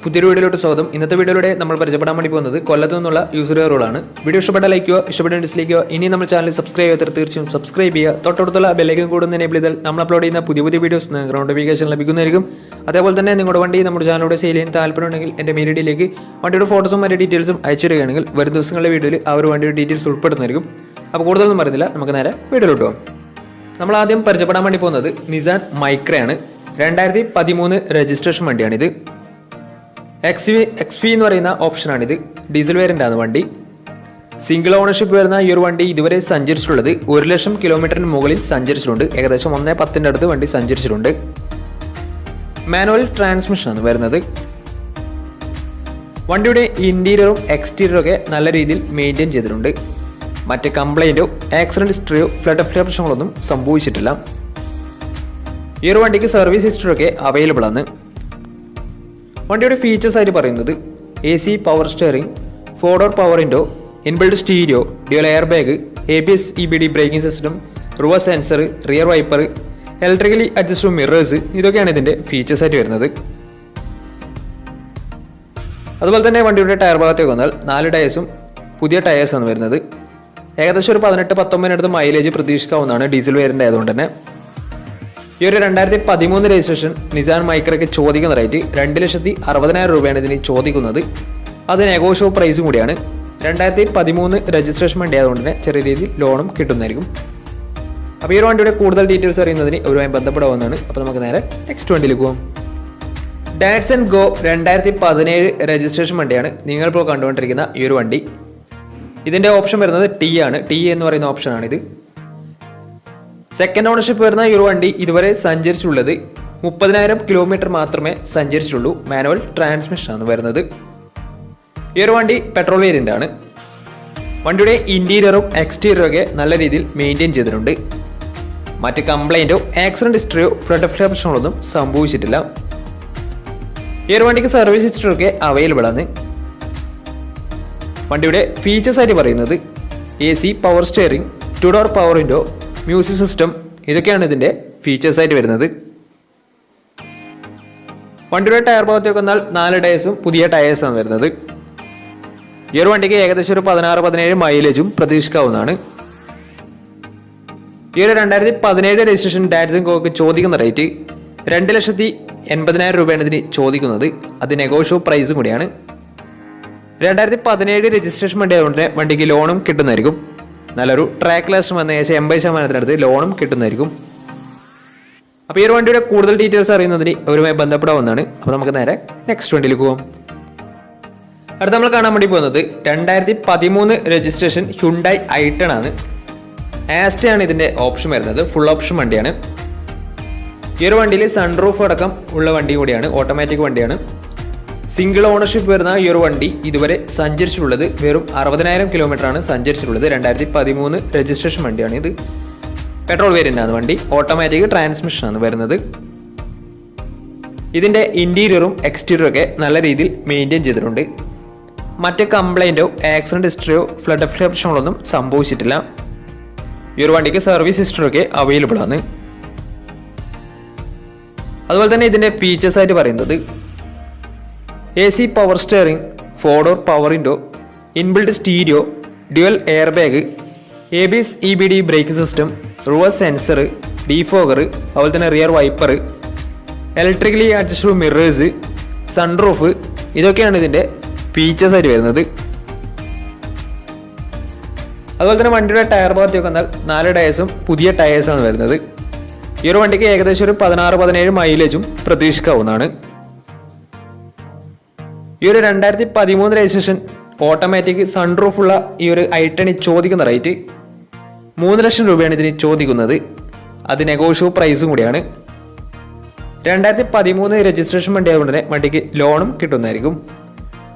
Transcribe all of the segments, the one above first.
പുതിയൊരു വീഡിയോയിലോട്ട് സ്വാഗതം. ഇന്നത്തെ വീഡിയോയിലൂടെ നമ്മൾ പരിചയപ്പെടാൻ വേണ്ടി പോകുന്നത് കൊല്ലത്തു നിന്നുള്ള യൂസർ റോളാണ്. വീഡിയോ ഇഷ്ടപ്പെട്ട ലൈക്ക് ചെയ്യുക, ഇഷ്ടപ്പെട്ട ഡിസ്ലൈക്ക് ചെയ്യുക. ഇനി നമ്മൾ ചാനൽ സബ്സ്ക്രൈബ് ചെയ്യാത്ത തീർച്ചയായും സബ്സ്ക്രൈബ് ചെയ്യുക. തൊട്ടടുത്തുള്ള ബെല്ലൈക്കൻ കൂടുന്ന എനേബിൾ ചെയ്താൽ നമ്മൾ അപ്ലോഡ് ചെയ്യുന്ന പുതിയ വീഡിയോസ് നോട്ടിഫിക്കേഷൻ ലഭിക്കുന്നതായിരിക്കും. അതേപോലെ തന്നെ നിങ്ങളുടെ വണ്ടി നമ്മുടെ ചാനലിലൂടെ സെയിൽ ചെയ്യാൻ താല്പര്യമുണ്ടെങ്കിൽ എൻ്റെ മെയിൽ ഐഡിയിലേക്ക് വണ്ടിയുടെ ഫോട്ടോസും മറ്റു ഡീറ്റെയിൽസും അയച്ചു തരികയാണെങ്കിൽ വരും ദിവസങ്ങളിലെ വീഡിയോയിൽ ആ ഒരു വണ്ടിയുടെ ഡീറ്റെയിൽസ് ഉൾപ്പെടുന്നതായിരിക്കും. അപ്പോൾ കൂടുതലൊന്നും പറയുന്നില്ല, നമുക്ക് നേരെ വീഡിയോയിലോട്ട് പോകാം. നമ്മൾ ആദ്യം പരിചയപ്പെടാൻ വേണ്ടി പോകുന്നത് നിസാൻ മൈക്രയാണ്. 2013 രജിസ്ട്രേഷൻ വണ്ടിയാണിത്. XV എന്ന് പറയുന്ന ഓപ്ഷനാണിത്. ഡീസൽ വേരിയൻ്റ് ആണ് വണ്ടി. സിംഗിൾ ഓണർഷിപ്പ് വരുന്ന ഈ ഒരു വണ്ടി ഇതുവരെ സഞ്ചരിച്ചിട്ടുള്ളത് 1,00,000 കിലോമീറ്ററിന് മുകളിൽ സഞ്ചരിച്ചിട്ടുണ്ട്. ഏകദേശം 1.10 അടുത്ത് വണ്ടി സഞ്ചരിച്ചിട്ടുണ്ട്. മാനുവൽ ട്രാൻസ്മിഷനാണ് വരുന്നത്. വണ്ടിയുടെ ഇൻറ്റീരിയറും എക്സ്റ്റീരിയറും ഒക്കെ നല്ല രീതിയിൽ മെയിൻറ്റെയിൻ ചെയ്തിട്ടുണ്ട്. മറ്റ് കംപ്ലൈൻറ്റോ ആക്സിഡൻറ്റ് ഹിസ്റ്ററിയോ ഫ്ലഡ് പ്രശ്നങ്ങളൊന്നും സംഭവിച്ചിട്ടില്ല. ഈ ഒരു വണ്ടിക്ക് സർവീസ് ഹിസ്റ്ററി ഒക്കെ അവൈലബിൾ ആണ്. വണ്ടിയുടെ ഫീച്ചേഴ്സ് ആയിട്ട് പറയുന്നത് AC power steering, 4-door power window, inbuilt stereo, dual air bag, ABS EBD braking system, reverse sensor, rear wiper, electrically adjustable mirrors, ഇതൊക്കെയാണ് ഇതിൻ്റെ ഫീച്ചേഴ്സ് ആയിട്ട് വരുന്നത്. അതുപോലെ തന്നെ വണ്ടിയുടെ ടയർ ഭാഗത്തേക്ക് വന്നാൽ 4 ടയേഴ്സും പുതിയ ടയേഴ്സാണ് വരുന്നത്. ഏകദേശം ഒരു 18-19 അടുത്ത് മൈലേജ് പ്രതീക്ഷിക്കാവുന്നതാണ് ഡീസൽ വേരിയൻ്റ് ആയതുകൊണ്ട് തന്നെ. ഈ ഒരു 2013 രജിസ്ട്രേഷൻ നിസാൻ മൈക്രയ്ക്ക് ചോദിക്കുന്ന റേറ്റ് 2,60,000 രൂപയാണ് ഇതിന് ചോദിക്കുന്നത്. അത് നെഗോഷ്യബിൾ പ്രൈസും കൂടിയാണ്. 2013 രജിസ്ട്രേഷൻ വണ്ടി ആയതുകൊണ്ട് തന്നെ ചെറിയ രീതിയിൽ ലോണും കിട്ടുന്നതായിരിക്കും. അപ്പോൾ ഈ ഒരു വണ്ടിയുടെ കൂടുതൽ ഡീറ്റെയിൽസ് അറിയുന്നതിന് ഇവരുമായി ബന്ധപ്പെടാവുന്നതാണ്. അപ്പോൾ നമുക്ക് നേരെ നെക്സ്റ്റ് വണ്ടിയിലേക്ക് പോകാം. ഡാറ്റ്സൺ ഗോ 2017 രജിസ്ട്രേഷൻ വണ്ടിയാണ് നിങ്ങളിപ്പോൾ കണ്ടുകൊണ്ടിരിക്കുന്ന ഈ ഒരു വണ്ടി. ഇതിൻ്റെ ഓപ്ഷൻ വരുന്നത് T ആണ്. T എന്ന് പറയുന്ന ഓപ്ഷനാണിത്. സെക്കൻഡ് ഓണർഷിപ്പ് വരുന്ന ഈ ഒരു വണ്ടി ഇതുവരെ സഞ്ചരിച്ചിട്ടുള്ളത് 30,000 കിലോമീറ്റർ മാത്രമേ സഞ്ചരിച്ചിട്ടുള്ളൂ. മാനുവൽ ട്രാൻസ്മിഷൻ ആണ് വരുന്നത്. ഈ ഒരു വണ്ടി പെട്രോൾ വേരിയൻ്റ് ആണ്. വണ്ടിയുടെ ഇൻറ്റീരിയറും എക്സ്റ്റീരിയറും ഒക്കെ നല്ല രീതിയിൽ മെയിൻറ്റെയിൻ ചെയ്തിട്ടുണ്ട്. മറ്റ് കംപ്ലൈൻറ്റോ ആക്സിഡൻറ്റ് ഹിസ്റ്ററിയോ ഫ്ലഡ് പ്രശ്നങ്ങളൊന്നും സംഭവിച്ചിട്ടില്ല. ഈ ഒരു വണ്ടിക്ക് സർവീസ് ഹിസ്റ്ററി ഒക്കെ അവൈലബിൾ ആണ്. വണ്ടിയുടെ ഫീച്ചേഴ്സ് ആയിട്ട് പറയുന്നത് AC power steering, 2-door power window, music system, ഇതൊക്കെയാണ് ഇതിൻ്റെ ഫീച്ചേഴ്സ് ആയിട്ട് വരുന്നത്. വണ്ടിയുടെ ടയർ ഭാഗത്തേക്ക് വന്നാൽ 4 ടയേഴ്സും പുതിയ ടയേഴ്സാണ് വരുന്നത്. ഈ ഒരു വണ്ടിക്ക് ഏകദേശം ഒരു 16-17 മൈലേജും പ്രതീക്ഷിക്കാവുന്നതാണ്. ഈ ഒരു 2017 രജിസ്ട്രേഷൻ ഡാറ്റ്സൺ ഗോക്ക് ചോദിക്കുന്ന റേറ്റ് 2,80,000 രൂപയാണ് ഇതിന് ചോദിക്കുന്നത്. അത് നെഗോഷ്യബിൾ പ്രൈസും കൂടിയാണ്. 2017 രജിസ്ട്രേഷൻ വണ്ടി ആയതുകൊണ്ട് വണ്ടിക്ക് ലോണും കിട്ടുന്നതായിരിക്കും. നല്ലൊരു ട്രാക്ക് ലാസ്റ്റ് വന്ന ഏകദേശം 80% ലോണും കിട്ടുന്നതായിരിക്കും. അപ്പോൾ ഈ ഒരു വണ്ടിയുടെ കൂടുതൽ ഡീറ്റെയിൽസ് അറിയുന്നതിന് അവരുമായി ബന്ധപ്പെടാവുന്നതാണ്. അപ്പോൾ നമുക്ക് നേരെ നെക്സ്റ്റ് വണ്ടിയിലേക്ക് പോകാം. അടുത്ത നമ്മൾ കാണാൻ വേണ്ടി പോകുന്നത് 2013 രജിസ്ട്രേഷൻ ഹ്യുണ്ടായി i10 ആണ്. ആസ്റ്റയാണ് ഇതിൻ്റെ ഓപ്ഷൻ വരുന്നത്. ഫുൾ ഓപ്ഷൻ വണ്ടിയാണ്. ഈ ഒരു വണ്ടിയിൽ സൺറൂഫ് അടക്കം ഉള്ള വണ്ടി കൂടിയാണ്. ഓട്ടോമാറ്റിക് വണ്ടിയാണ്. സിംഗിൾ ഓണർഷിപ്പ് വരുന്ന ഈ ഒരു വണ്ടി ഇതുവരെ സഞ്ചരിച്ചിട്ടുള്ളത് വെറും 60,000 കിലോമീറ്റർ ആണ് സഞ്ചരിച്ചിട്ടുള്ളത്. 2013 രജിസ്ട്രേഷൻ വണ്ടിയാണ് ഇത്. പെട്രോൾ വേരിയൻ്റ് ആണ് വണ്ടി. ഓട്ടോമാറ്റിക് ട്രാൻസ്മിഷൻ ആണ് വരുന്നത്. ഇതിൻ്റെ ഇൻറ്റീരിയറും എക്സ്റ്റീരിയറും ഒക്കെ നല്ല രീതിയിൽ മെയിൻറ്റെയിൻ ചെയ്തിട്ടുണ്ട്. മറ്റ് കംപ്ലൈൻറ്റോ ആക്സിഡൻറ്റ് ഹിസ്റ്ററിയോ ഫ്ലഡ് പ്രശ്നങ്ങളൊന്നും സംഭവിച്ചിട്ടില്ല. ഈ ഒരു വണ്ടിക്ക് സർവീസ് ഹിസ്റ്ററി ഒക്കെ അവൈലബിൾ ആണ്. അതുപോലെ തന്നെ ഇതിൻ്റെ ഫീച്ചേഴ്സ് ആയിട്ട് പറയുന്നത് AC power steering, 4-door power window, inbuilt stereo, dual air bag, ABS EBD braking system, reverse sensor, defogger, അതുപോലെ തന്നെ rear wiper, electrically adjustable mirrors, sunroof, ഇതൊക്കെയാണ് ഇതിൻ്റെ ഫീച്ചേഴ്സ് ആയിട്ട് വരുന്നത്. അതുപോലെ തന്നെ വണ്ടിയുടെ ടയർ ഭാഗത്തേക്ക് വന്നാൽ 4 ടയേഴ്സും പുതിയ ടയേഴ്സാണ് വരുന്നത്. ഈ ഒരു വണ്ടിക്ക് ഏകദേശം ഒരു 16-17 മൈലേജും പ്രതീക്ഷിക്കാവുന്നതാണ്. ഈ ഒരു 2013 രജിസ്ട്രേഷൻ ഓട്ടോമാറ്റിക് സൺറൂഫുള്ള ഈ ഒരു i10 ചോദിക്കുന്ന റേറ്റ് 3,00,000 രൂപയാണ് ഇതിന് ചോദിക്കുന്നത്. അത് നെഗോഷ്യബിൾ പ്രൈസും കൂടിയാണ്. 2013 രജിസ്ട്രേഷൻ വണ്ടി ആയതുകൊണ്ട് തന്നെ വണ്ടിക്ക് ലോണും കിട്ടുന്നതായിരിക്കും.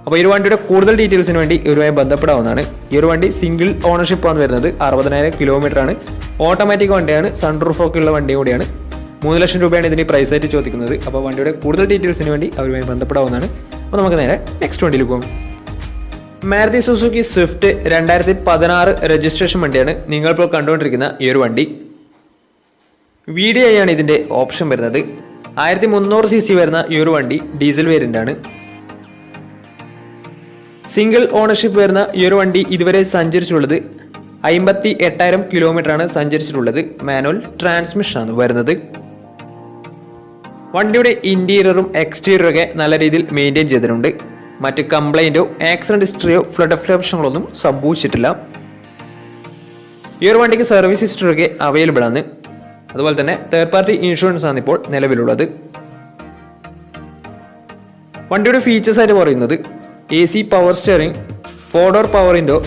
അപ്പോൾ ഈ ഒരു വണ്ടിയുടെ കൂടുതൽ ഡീറ്റെയിൽസിന് വേണ്ടി ഇവരുമായി ബന്ധപ്പെടാവുന്നതാണ്. ഈ ഒരു വണ്ടി സിംഗിൾ ഓണർഷിപ്പ് ആണ് വരുന്നത്. 60,000 കിലോമീറ്റർ ആണ്. ഓട്ടോമാറ്റിക് വണ്ടിയാണ്. സൺറൂഫ് ഒക്കെ ഉള്ള വണ്ടി കൂടിയാണ്. 3,00,000 രൂപയാണ് ഇതിന് പ്രൈസ് ആയിട്ട് ചോദിക്കുന്നത്. അപ്പോൾ വണ്ടിയുടെ കൂടുതൽ ഡീറ്റെയിൽസിന് വേണ്ടി അവരുമായി ബന്ധപ്പെടാവുന്നതാണ്. അപ്പോൾ നമുക്ക് നേരെ നെക്സ്റ്റ് വണ്ടിയിൽ പോകും. മാരുതി സുസുക്കി സ്വിഫ്റ്റ് 2016 രജിസ്ട്രേഷൻ വണ്ടിയാണ് നിങ്ങളിപ്പോൾ കണ്ടുകൊണ്ടിരിക്കുന്ന ഈ ഒരു വണ്ടി. VDI ആണ് ഇതിൻ്റെ ഓപ്ഷൻ വരുന്നത്. 1300 cc വരുന്ന ഈ ഒരു വണ്ടി ഡീസൽ വേരിയൻ്റ് ആണ്. സിംഗിൾ ഓണർഷിപ്പ് വരുന്ന ഈ ഒരു വണ്ടി ഇതുവരെ സഞ്ചരിച്ചിട്ടുള്ളത് 58,000 കിലോമീറ്ററാണ് സഞ്ചരിച്ചിട്ടുള്ളത്. മാനുവൽ ട്രാൻസ്മിഷനാണ് വരുന്നത്. വണ്ടിയുടെ ഇൻറ്റീരിയറും എക്സ്റ്റീരിയറും ഒക്കെ നല്ല രീതിയിൽ മെയിൻറ്റെയിൻ ചെയ്തിട്ടുണ്ട്. മറ്റ് കംപ്ലൈൻറ്റോ ആക്സിഡൻറ്റ് ഹിസ്റ്ററിയോ ഫ്ലഡ് പ്രശ്നങ്ങളൊന്നും സംഭവിച്ചിട്ടില്ല. ഈ ഒരു വണ്ടിക്ക് സർവീസ് ഹിസ്റ്ററിയൊക്കെ അവൈലബിൾ ആണ്. അതുപോലെ തന്നെ തേർഡ് പാർട്ടി ഇൻഷുറൻസ് ആണ് ഇപ്പോൾ നിലവിലുള്ളത്. വണ്ടിയുടെ ഫീച്ചേഴ്സ് ആയിട്ട് പറയുന്നത് AC power steering, 4-door power window,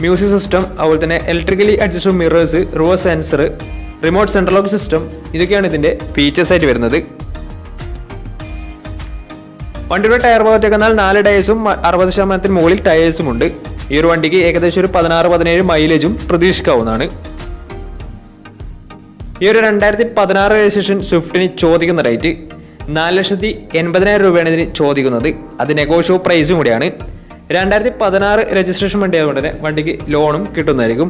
music system, അതുപോലെ തന്നെ electrically adjustable mirrors, reverse sensor, remote central lock system, ഇതൊക്കെയാണ് ഇതിൻ്റെ ഫീച്ചേഴ്സ് ആയിട്ട് വരുന്നത്. വണ്ടിയുടെ ടയർ ഭാഗത്തേക്ക് എന്നാൽ 4 ടയേഴ്സും 60% മുകളിൽ ടയേഴ്സും ഉണ്ട്. ഈ ഒരു വണ്ടിക്ക് ഏകദേശം ഒരു 16-17 മൈലേജും പ്രതീക്ഷിക്കാവുന്നതാണ്. ഈ ഒരു 2016 രജിസ്ട്രേഷൻ സ്വിഫ്റ്റിന് ചോദിക്കുന്ന റേറ്റ് 4,80,000 രൂപയാണ് ഇതിന് ചോദിക്കുന്നത്. അത് നെഗോഷ്യബിൾ പ്രൈസും കൂടിയാണ്. 2016 രജിസ്ട്രേഷൻ വണ്ടി ആയതുകൊണ്ട് തന്നെ വണ്ടിക്ക് ലോണും കിട്ടുന്നതായിരിക്കും.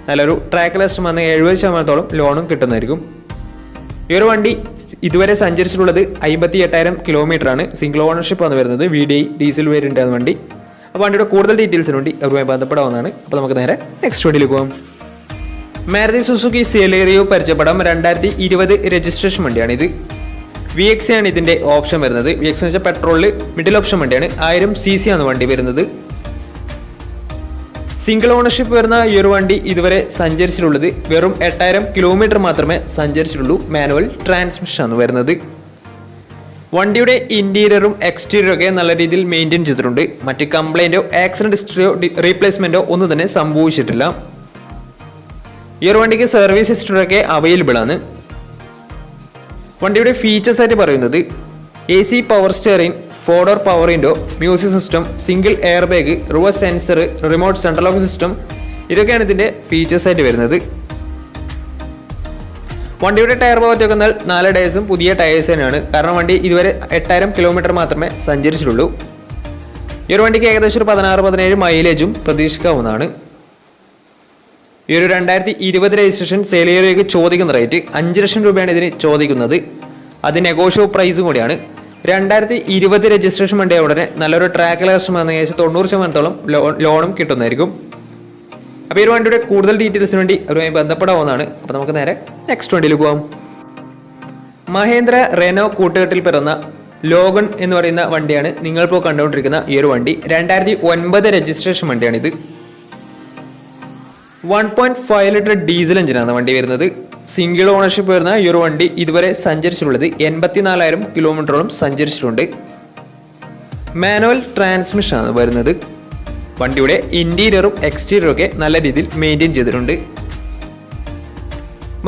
നല്ലൊരു ട്രാക്ക് ലെസ് വന്ന് 70% ലോണും കിട്ടുന്നതായിരിക്കും. ഈ ഒരു വണ്ടി ഇതുവരെ സഞ്ചരിച്ചിട്ടുള്ളത് 58,000 കിലോമീറ്ററാണ്. സിംഗിൾ ഓണർഷിപ്പ് ആണ് വരുന്നത്. VDI ഡീസൽ വേരിയൻ്റ് ആണ് വണ്ടി. അപ്പോൾ വണ്ടിയുടെ കൂടുതൽ ഡീറ്റെയിൽസിന് വേണ്ടി അവരുമായി ബന്ധപ്പെടാവുന്നതാണ്. അപ്പോൾ നമുക്ക് നേരെ നെക്സ്റ്റ് വണ്ടിയിലേക്ക് പോകാം. മാരുതി സുസുക്കി സെലേറിയോ പരിചയപ്പെടാം. 2020 രജിസ്ട്രേഷൻ വണ്ടിയാണ് ഇത്. VX ആണ് ഇതിൻ്റെ ഓപ്ഷൻ വരുന്നത്. VX എന്ന് വെച്ചാൽ പെട്രോളിൽ മിഡിൽ ഓപ്ഷൻ വണ്ടിയാണ്. 1000 cc ആണ് വണ്ടി വരുന്നത്. സിംഗിൾ ഓണർഷിപ്പ് വരുന്ന ഈ ഒരു വണ്ടി ഇതുവരെ സഞ്ചരിച്ചിട്ടുള്ളത് വെറും 8,000 കിലോമീറ്റർ മാത്രമേ സഞ്ചരിച്ചിട്ടുള്ളൂ. മാനുവൽ ട്രാൻസ്മിഷൻ ആണ് വരുന്നത്. വണ്ടിയുടെ ഇൻറ്റീരിയറും എക്സ്റ്റീരിയറും ഒക്കെ നല്ല രീതിയിൽ മെയിൻറ്റെയിൻ ചെയ്തിട്ടുണ്ട്. മറ്റ് കംപ്ലൈൻറ്റോ ആക്സിഡൻറ്റ് ഹിസ്റ്ററിയോ റീപ്ലേസ്മെൻറ്റോ ഒന്നും തന്നെ സംഭവിച്ചിട്ടില്ല. ഈ ഒരു വണ്ടിക്ക് സർവീസ് ഹിസ്റ്ററിയൊക്കെ അവൈലബിൾ ആണ്. വണ്ടിയുടെ ഫീച്ചേഴ്സ് ആയിട്ട് പറയുന്നത് AC power steering, 4-door power window, music system, single air bag, reverse sensor, remote central lock system, ഇതൊക്കെയാണ് ഇതിൻ്റെ ഫീച്ചേഴ്സ് ആയിട്ട് വരുന്നത്. വണ്ടിയുടെ ടയർ ഭാഗത്തേക്ക് വന്നാൽ 4 ടയേഴ്സും പുതിയ ടയേഴ്സ് തന്നെയാണ്. കാരണം വണ്ടി ഇതുവരെ 8,000 കിലോമീറ്റർ മാത്രമേ സഞ്ചരിച്ചിട്ടുള്ളൂ. ഈ ഒരു വണ്ടിക്ക് ഏകദേശം ഒരു 16-17 മൈലേജും പ്രതീക്ഷിക്കാവുന്നതാണ്. ഈ ഒരു 2020 രജിസ്ട്രേഷൻ സെലേറിയോയ്ക്ക് ചോദിക്കുന്ന റേറ്റ് 5 ലക്ഷം രൂപയാണ് ഇതിന് ചോദിക്കുന്നത്. അത് നെഗോഷ്യബിൾ പ്രൈസും കൂടിയാണ്. 2020 രജിസ്ട്രേഷൻ വണ്ടിയായ ഉടനെ നല്ലൊരു ട്രാക്ക് ലെസ് വന്ന ഏകദേശം 90% ലോണും കിട്ടുന്നതായിരിക്കും. അപ്പോൾ ഈ ഒരു വണ്ടിയുടെ കൂടുതൽ ഡീറ്റെയിൽസിന് വേണ്ടി അവരുമായി ബന്ധപ്പെടാവുന്നതാണ്. അപ്പോൾ നമുക്ക് നേരെ നെക്സ്റ്റ് വണ്ടിയിൽ പോകാം. മഹേന്ദ്ര റെനോ കൂട്ടുകെട്ടിൽ പിറന്ന ലോഗൺ എന്ന് പറയുന്ന വണ്ടിയാണ് നിങ്ങളിപ്പോൾ കണ്ടുകൊണ്ടിരിക്കുന്ന ഈ ഒരു വണ്ടി. 2009 രജിസ്ട്രേഷൻ വണ്ടിയാണിത്. 1.5 ലിറ്റർ ഡീസൽ എഞ്ചിനാണ് വണ്ടി വരുന്നത്. സിംഗിൾ ഓണർഷിപ്പ് വരുന്ന ഈ ഒരു വണ്ടി ഇതുവരെ സഞ്ചരിച്ചിട്ടുള്ളത് 84,000 കിലോമീറ്ററോളം സഞ്ചരിച്ചിട്ടുണ്ട്. മാനുവൽ ട്രാൻസ്മിഷനാണ് വരുന്നത്. വണ്ടിയുടെ ഇൻറ്റീരിയറും എക്സ്റ്റീരിയറും ഒക്കെ നല്ല രീതിയിൽ മെയിൻറ്റെയിൻ ചെയ്തിട്ടുണ്ട്.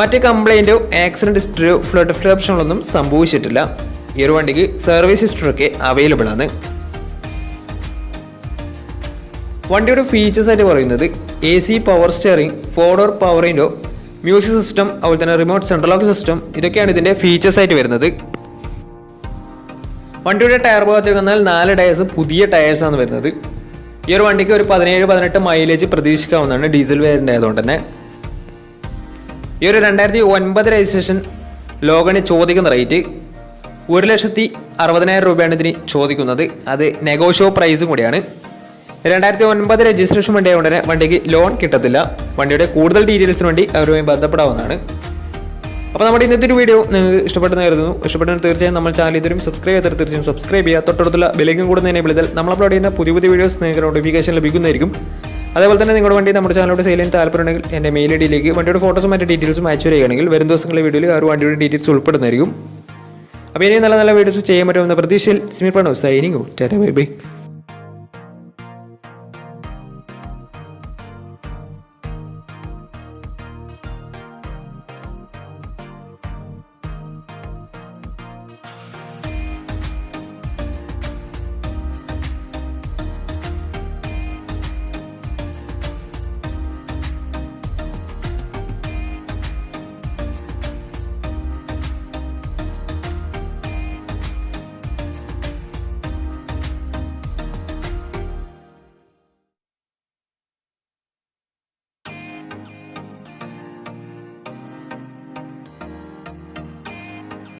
മറ്റ് കംപ്ലൈൻറ്റോ ആക്സിഡൻറ്റ് ഹിസ്റ്ററിയോ ഫ്ലഡ് പ്രശ്നങ്ങളൊന്നും സംഭവിച്ചിട്ടില്ല. ഈ ഒരു വണ്ടിക്ക് സർവീസ് ഹിസ്റ്ററിയൊക്കെ അവൈലബിൾ ആണ്. വണ്ടിയുടെ ഫീച്ചേഴ്സ് ആയിട്ട് പറയുന്നത് AC power steering, 4-door power window, music system, അതുപോലെ തന്നെ റിമോട്ട് സെൻട്രൽ ലോക്ക് സിസ്റ്റം, ഇതൊക്കെയാണ് ഇതിൻ്റെ ഫീച്ചേഴ്സ് ആയിട്ട് വരുന്നത്. വണ്ടിയുടെ ടയർ ഭാഗത്തേക്ക് വന്നാൽ 4 ടയേഴ്സ് പുതിയ ടയേഴ്സാണ് വരുന്നത്. ഈ ഒരു വണ്ടിക്ക് ഒരു 17-18 മൈലേജ് പ്രതീക്ഷിക്കാവുന്നതാണ് ഡീസൽ വേരിയൻ്റ് ആയതുകൊണ്ട് തന്നെ. ഈ ഒരു 2009 രജിസ്ട്രേഷൻ ലോഗണിന് ചോദിക്കുന്ന റേറ്റ് 1,60,000 രൂപയാണ് ഇതിന് ചോദിക്കുന്നത്. അത് നെഗോഷ്യബിൾ പ്രൈസും കൂടിയാണ്. 2009 രജിസ്ട്രേഷൻ വണ്ടി ആയതുകൊണ്ട് തന്നെ വണ്ടിക്ക് ലോൺ കിട്ടത്തില്ല. വണ്ടിയുടെ കൂടുതൽ ഡീറ്റെയിൽസിന് വേണ്ടി അവരുമായി ബന്ധപ്പെടാവുന്നതാണ്. അപ്പോൾ നമ്മുടെ ഇന്നത്തെ ഒരു വീഡിയോ നിങ്ങൾക്ക് ഇഷ്ടപ്പെട്ടെന്ന് കരുതുന്നു. ഇഷ്ടപ്പെട്ടെന്ന് തീർച്ചയായും നമ്മൾ ചാനൽ ഇതുവരും സബ്സ്ക്രൈബ് ചെയ്താൽ തീർച്ചയായും സബ്സ്ക്രൈബ് ചെയ്യുക. തൊട്ടടുത്തുള്ള ബെല്ലിക്കും കൂടെ എനേബിൾ ചെയ്താൽ നമ്മൾ അപ്ലോഡ് ചെയ്യുന്ന പുതിയ വീഡിയോസ് നിങ്ങൾക്ക് നോട്ടിഫിക്കേഷൻ ലഭിക്കുന്നതായിരിക്കും. അതേപോലെ തന്നെ നിങ്ങളുടെ വണ്ടി നമ്മുടെ ചാനലോട് സെയിൽ ചെയ്യാൻ താല്പര്യമുണ്ടെങ്കിൽ എൻ്റെ മെയിൽ ഐഡിയിലേക്ക് വണ്ടിയുടെ ഫോട്ടോസും മറ്റു ഡീറ്റെയിൽസും അയച്ചു വരികയാണെങ്കിൽ വരും ദിവസങ്ങളിലെ വീഡിയോയിൽ ആ ഒരു വണ്ടിയുടെ ഡീറ്റെയിൽസ് ഉൾപ്പെടുന്നതായിരിക്കും. അപ്പോൾ ഇനി നല്ല വീഡിയോസ് ചെയ്യാൻ പറ്റുമെന്ന പ്രതീക്ഷയിൽ സ്മിർ പണോ സൈനിങ്. Bye bye.